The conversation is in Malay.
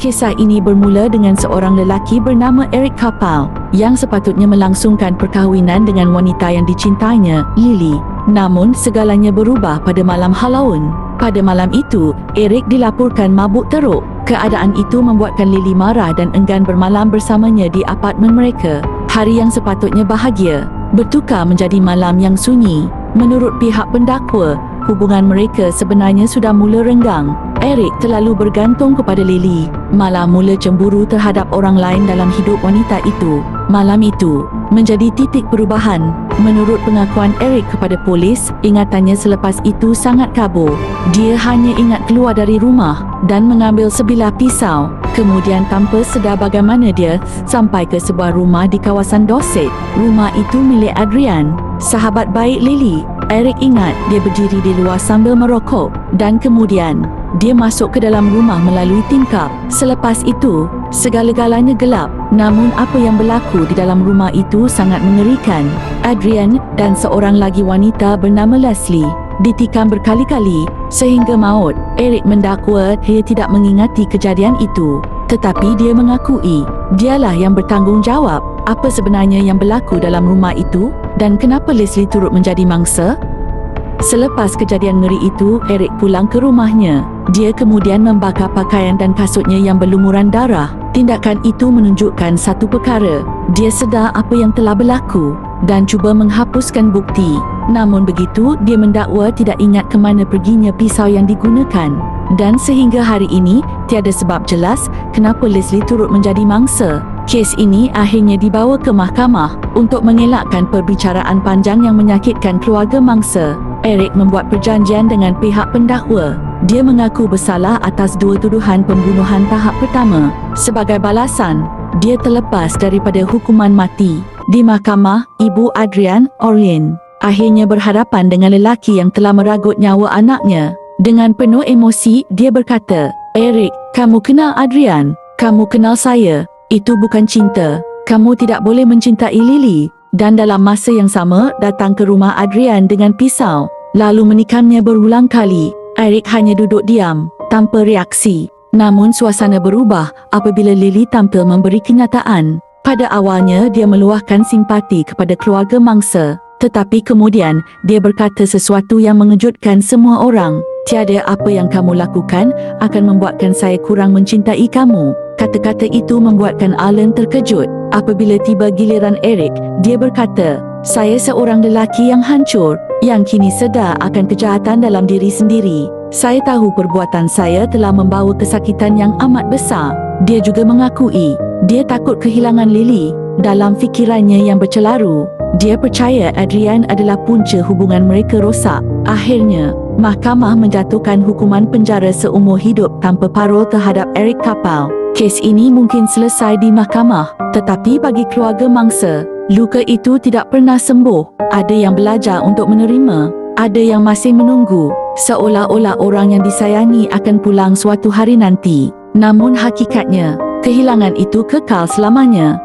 Kisah ini bermula dengan seorang lelaki bernama Eric Kapal yang sepatutnya melangsungkan perkahwinan dengan wanita yang dicintainya, Lily. Namun, segalanya berubah pada malam Halloween. Pada malam itu, Eric dilaporkan mabuk teruk. Keadaan itu membuatkan Lily marah dan enggan bermalam bersamanya di apartmen mereka. Hari yang sepatutnya bahagia bertukar menjadi malam yang sunyi. Menurut pihak pendakwa, hubungan mereka sebenarnya sudah mula renggang. Eric terlalu bergantung kepada Lily, malah mula cemburu terhadap orang lain dalam hidup wanita itu. Malam itu menjadi titik perubahan. Menurut pengakuan Eric kepada polis, ingatannya selepas itu sangat kabur. Dia hanya ingat keluar dari rumah dan mengambil sebilah pisau. Kemudian tanpa sedar bagaimana dia sampai ke sebuah rumah di kawasan Dorset. Rumah itu milik Adrian, sahabat baik Lily. Eric ingat dia berdiri di luar sambil merokok dan kemudian dia masuk ke dalam rumah melalui tingkap. Selepas itu, segala-galanya gelap. Namun apa yang berlaku di dalam rumah itu sangat mengerikan. Adrian dan seorang lagi wanita bernama Leslie ditikam berkali-kali sehingga maut. Eric mendakwa dia tidak mengingati kejadian itu, tetapi dia mengakui dialah yang bertanggungjawab. Apa sebenarnya yang berlaku dalam rumah itu dan kenapa Leslie turut menjadi mangsa? Selepas kejadian ngeri itu, Eric pulang ke rumahnya. Dia kemudian membakar pakaian dan kasutnya yang berlumuran darah. Tindakan itu menunjukkan satu perkara. Dia sedar apa yang telah berlaku dan cuba menghapuskan bukti. Namun begitu, dia mendakwa tidak ingat ke mana perginya pisau yang digunakan. Dan sehingga hari ini, tiada sebab jelas kenapa Leslie turut menjadi mangsa. Kes ini akhirnya dibawa ke mahkamah untuk mengelakkan perbicaraan panjang yang menyakitkan keluarga mangsa. Eric membuat perjanjian dengan pihak pendakwa. Dia mengaku bersalah atas dua tuduhan pembunuhan tahap pertama. Sebagai balasan, dia terlepas daripada hukuman mati. Di mahkamah, ibu Adrian, Orlin, akhirnya berhadapan dengan lelaki yang telah meragut nyawa anaknya. Dengan penuh emosi, dia berkata, "Eric, kamu kenal Adrian? Kamu kenal saya. Itu bukan cinta. Kamu tidak boleh mencintai Lily." Dan dalam masa yang sama, datang ke rumah Adrian dengan pisau, lalu menikamnya berulang kali. Eric hanya duduk diam, tanpa reaksi. Namun suasana berubah apabila Lily tampil memberi kenyataan. Pada awalnya, dia meluahkan simpati kepada keluarga mangsa. Tetapi kemudian, dia berkata sesuatu yang mengejutkan semua orang. "Tiada apa yang kamu lakukan akan membuatkan saya kurang mencintai kamu." Kata-kata itu membuatkan Alan terkejut. Apabila tiba giliran Eric, dia berkata, "Saya seorang lelaki yang hancur, yang kini sedar akan kejahatan dalam diri sendiri. Saya tahu perbuatan saya telah membawa kesakitan yang amat besar." Dia juga mengakui, dia takut kehilangan Lily. Dalam fikirannya yang bercelaru, dia percaya Adrian adalah punca hubungan mereka rosak. Akhirnya, mahkamah menjatuhkan hukuman penjara seumur hidup tanpa parol terhadap Eric Kapal. Kes ini mungkin selesai di mahkamah, tetapi bagi keluarga mangsa, luka itu tidak pernah sembuh. Ada yang belajar untuk menerima, ada yang masih menunggu, seolah-olah orang yang disayangi akan pulang suatu hari nanti. Namun hakikatnya, kehilangan itu kekal selamanya.